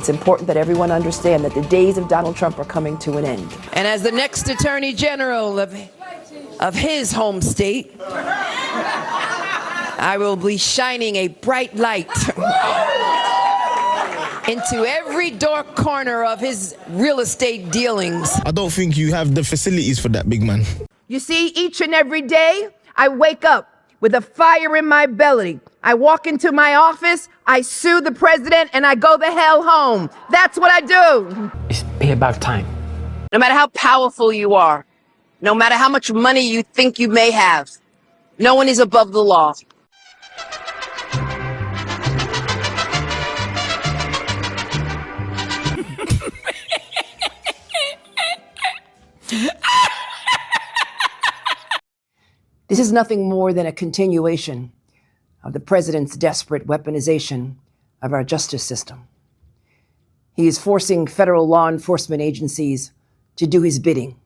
It's important that everyone understand that the days of Donald Trump are coming to an end. And as the next Attorney General of his home state, I will be shining a bright light into every dark corner of his real estate dealings. I don't think you have the facilities for that, big man. You see, each and every day, I wake up with a fire in my belly. I walk into my office, I sue the president, and I go the hell home. That's what I do. It's about time. No matter how powerful you are, no matter how much money you think you may have, no one is above the law. This is nothing more than a continuation of the president's desperate weaponization of our justice system. He is forcing federal law enforcement agencies to do his bidding.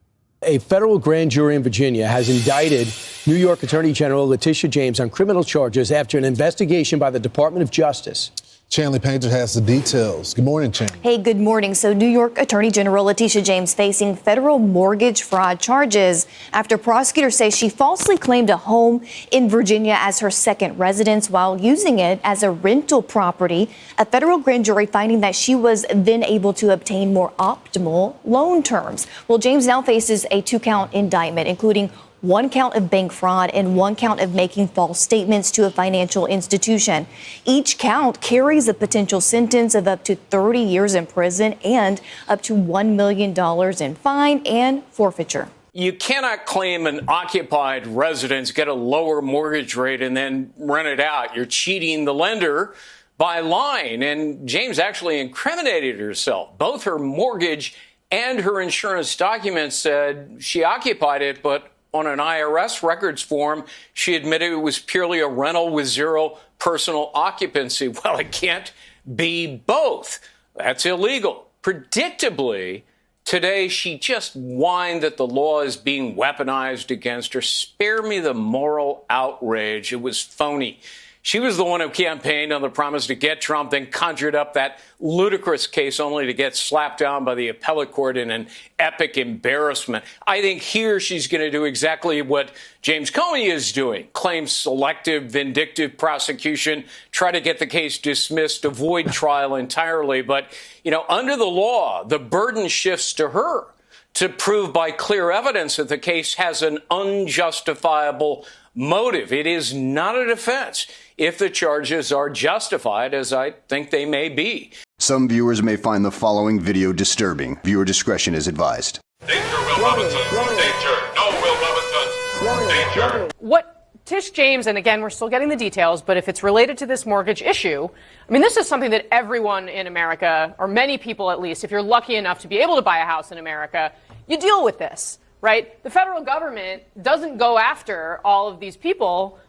A federal grand jury in Virginia has indicted New York Attorney General Letitia James on criminal charges after an investigation by the Department of Justice. Chanley Painter has the details. Good morning, Chanley. Hey, good morning. So New York Attorney General Letitia James facing federal mortgage fraud charges after prosecutors say she falsely claimed a home in Virginia as her second residence while using it as a rental property. A federal grand jury finding that she was then able to obtain more optimal loan terms. Well, James now faces a 2-count indictment, including 1 count of bank fraud and 1 count of making false statements to a financial institution. Each count carries a potential sentence of up to 30 years in prison and up to $1 million in fine and forfeiture. You cannot claim an occupied residence, get a lower mortgage rate, and then rent it out. You're cheating the lender by lying. And James actually incriminated herself. Both her mortgage and her insurance documents said she occupied it, but on an IRS records form, she admitted it was purely a rental with 0 personal occupancy. Well, it can't be both. That's illegal. Predictably, today she just whined that the law is being weaponized against her. Spare me the moral outrage. It was phony. She was the one who campaigned on the promise to get Trump, then conjured up that ludicrous case only to get slapped down by the appellate court in an epic embarrassment. I think here she's going to do exactly what James Comey is doing, claim selective, vindictive prosecution, try to get the case dismissed, avoid trial entirely. But, you know, under the law, the burden shifts to her to prove by clear evidence that the case has an unjustifiable motive. It is not a defense if the charges are justified, as I think they may be. Some viewers may find the following video disturbing. Viewer discretion is advised. Danger, Will Robinson. Danger. No, Will Robinson. Danger. What Tish James, and again, we're still getting the details, but if it's related to this mortgage issue, I mean, this is something that everyone in America, or many people at least, if you're lucky enough to be able to buy a house in America, you deal with this, right? The federal government doesn't go after all of these people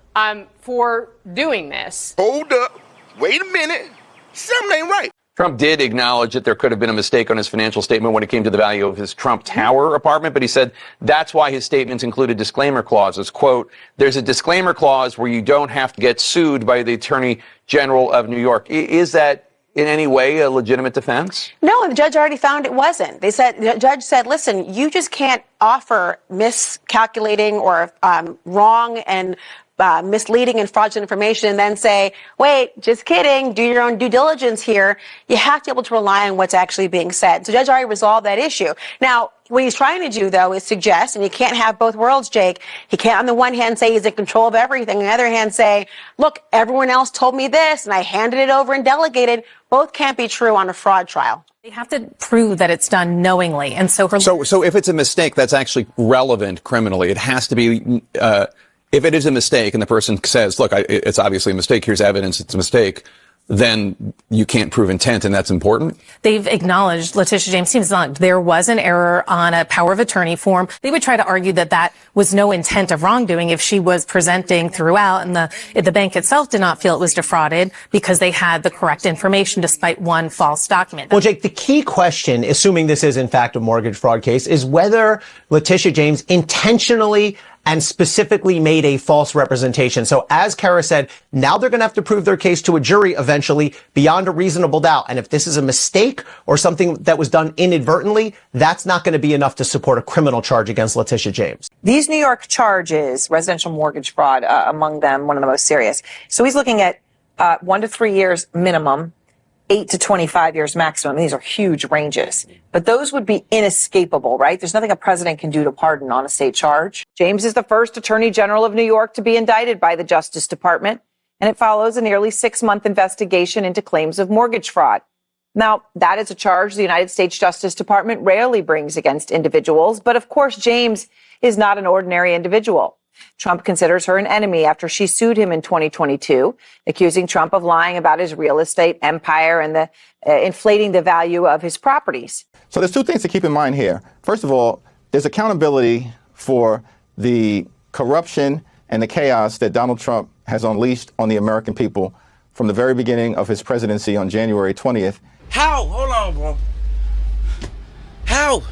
for doing this. Hold up. Wait a minute. Something ain't right. Trump did acknowledge that there could have been a mistake on his financial statement when it came to the value of his Trump Tower apartment, but he said that's why his statements included disclaimer clauses. Quote, there's a disclaimer clause where you don't have to get sued by the Attorney General of New York. Is that in any way a legitimate defense? No, and the judge already found it wasn't. The judge said, listen, you just can't offer miscalculating or wrong and misleading and fraudulent information and then say, wait, just kidding, do your own due diligence here. You have to be able to rely on what's actually being said. So the judge already resolved that issue. Now, what he's trying to do, though, is suggest, and you can't have both worlds, Jake. He can't on the one hand say he's in control of everything, on the other hand say, look, everyone else told me this and I handed it over and delegated. Both can't be true on a fraud trial. They have to prove that it's done knowingly. And so if it's a mistake, that's actually relevant criminally. It has to be, if it is a mistake and the person says, look, it's obviously a mistake, here's evidence it's a mistake, then you can't prove intent, and that's important. They've acknowledged, Letitia James seems like there was an error on a power of attorney form. They would try to argue that that was no intent of wrongdoing if she was presenting throughout, and the bank itself did not feel it was defrauded because they had the correct information despite one false document. Well, Jake, the key question, assuming this is in fact a mortgage fraud case, is whether Letitia James intentionally and specifically made a false representation. So as Kara said, now they're going to have to prove their case to a jury eventually beyond a reasonable doubt. And if this is a mistake or something that was done inadvertently, that's not going to be enough to support a criminal charge against Letitia James. These New York charges, residential mortgage fraud, among them, one of the most serious. So he's looking at 1 to 3 years minimum, 8 to 25 years maximum. These are huge ranges, but those would be inescapable, right? There's nothing a president can do to pardon on a state charge. James is the first Attorney General of New York to be indicted by the Justice Department, and it follows a nearly 6-month investigation into claims of mortgage fraud. Now, that is a charge the United States Justice Department rarely brings against individuals, but of course, James is not an ordinary individual. Trump considers her an enemy after she sued him in 2022, accusing Trump of lying about his real estate empire and inflating the value of his properties. So there's two things to keep in mind here. First of all, there's accountability for the corruption and the chaos that Donald Trump has unleashed on the American people from the very beginning of his presidency on January 20th. How? Hold on, bro. How?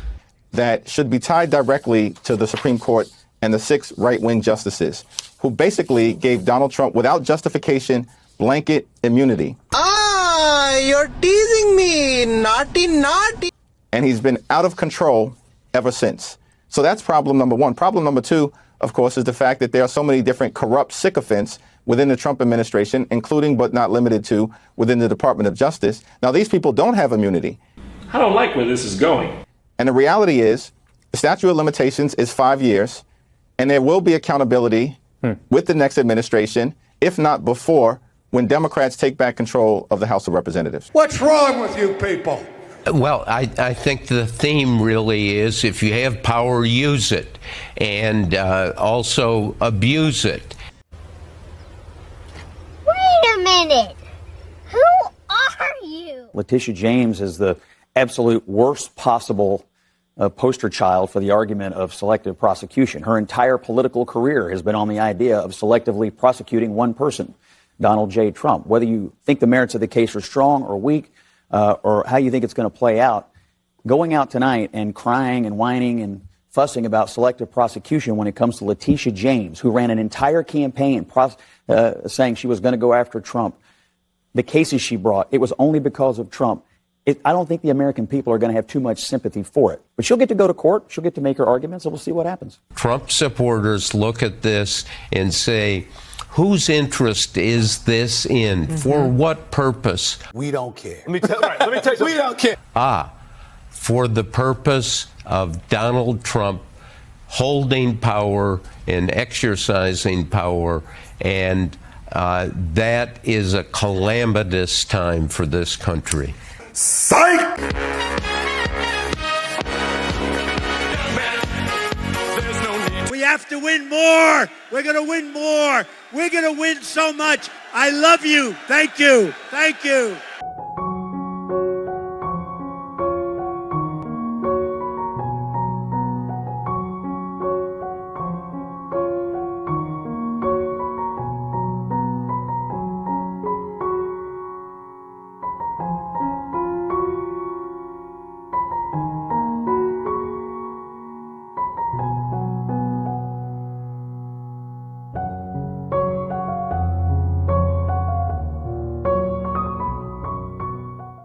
That should be tied directly to the Supreme Court and the 6 right-wing justices who basically gave Donald Trump, without justification, blanket immunity. You're teasing me. Naughty, naughty. And he's been out of control ever since. So that's problem number one. Problem number two, of course, is the fact that there are so many different corrupt sycophants within the Trump administration, including but not limited to within the Department of Justice. Now, these people don't have immunity. I don't like where this is going. And the reality is the statute of limitations is 5 years, and there will be accountability with the next administration, if not before, when Democrats take back control of the House of Representatives. What's wrong with you people? Well, I think the theme really is if you have power, use it, and also abuse it. Wait a minute. Who are you? Letitia James is the absolute worst possible poster child for the argument of selective prosecution. Her entire political career has been on the idea of selectively prosecuting one person, Donald J. Trump. Whether you think the merits of the case are strong or weak, or how you think it's going to play out, going out tonight and crying and whining and fussing about selective prosecution when it comes to Letitia James, who ran an entire campaign saying she was going to go after Trump, the cases she brought, it was only because of Trump. I don't think the American people are going to have too much sympathy for it. But she'll get to go to court. She'll get to make her arguments, and we'll see what happens. Trump supporters look at this and say, whose interest is this in? For what purpose? We don't care. Let me tell you something. We don't care. For the purpose of Donald Trump holding power and exercising power, and that is a calamitous time for this country. Psych! We have to win more. We're going to win more. We're going to win so much. I love you. Thank you. Thank you.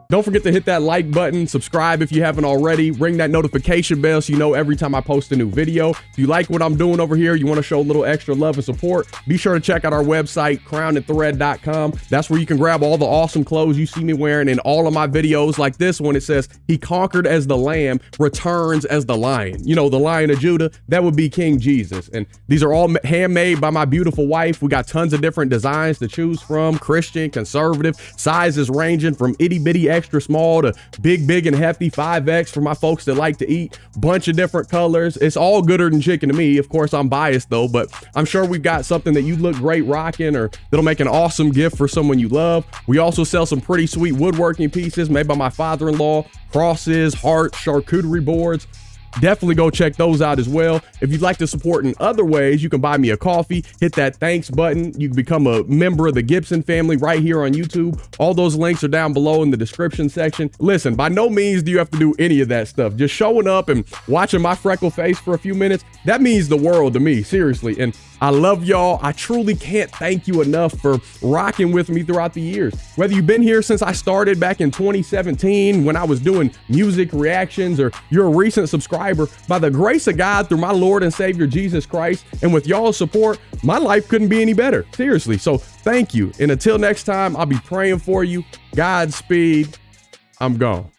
Don't forget to hit that like button, subscribe if you haven't already, ring that notification bell so you know every time I post a new video. If you like what I'm doing over here, you want to show a little extra love and support, be sure to check out our website, crownandthread.com. That's where you can grab all the awesome clothes you see me wearing in all of my videos, like this one. It says, he conquered as the lamb, returns as the lion. You know, the Lion of Judah, that would be King Jesus. And these are all handmade by my beautiful wife. We got tons of different designs to choose from, Christian, conservative, sizes ranging from itty bitty extra small to big and hefty 5X for my folks that like to eat. Bunch of different colors. It's all gooder than chicken to me. Of course, I'm biased though, but I'm sure we've got something that you look great rocking or that'll make an awesome gift for someone you love. We also sell some pretty sweet woodworking pieces made by my father-in-law, crosses, hearts, charcuterie boards. definitely go check those out as well. If you'd like to support in other ways, you can buy me a coffee, hit that thanks button. You can become a member of the Gibson family right here on YouTube. All those links are down below in the description section. Listen, by no means do you have to do any of that stuff. Just showing up and watching my freckle face for a few minutes, that means the world to me, seriously. And I love y'all. I truly can't thank you enough for rocking with me throughout the years. Whether you've been here since I started back in 2017 when I was doing music reactions, or you're a recent subscriber, by the grace of God through my Lord and Savior Jesus Christ, and with y'all's support, my life couldn't be any better. Seriously. So thank you. And until next time, I'll be praying for you. Godspeed. I'm gone.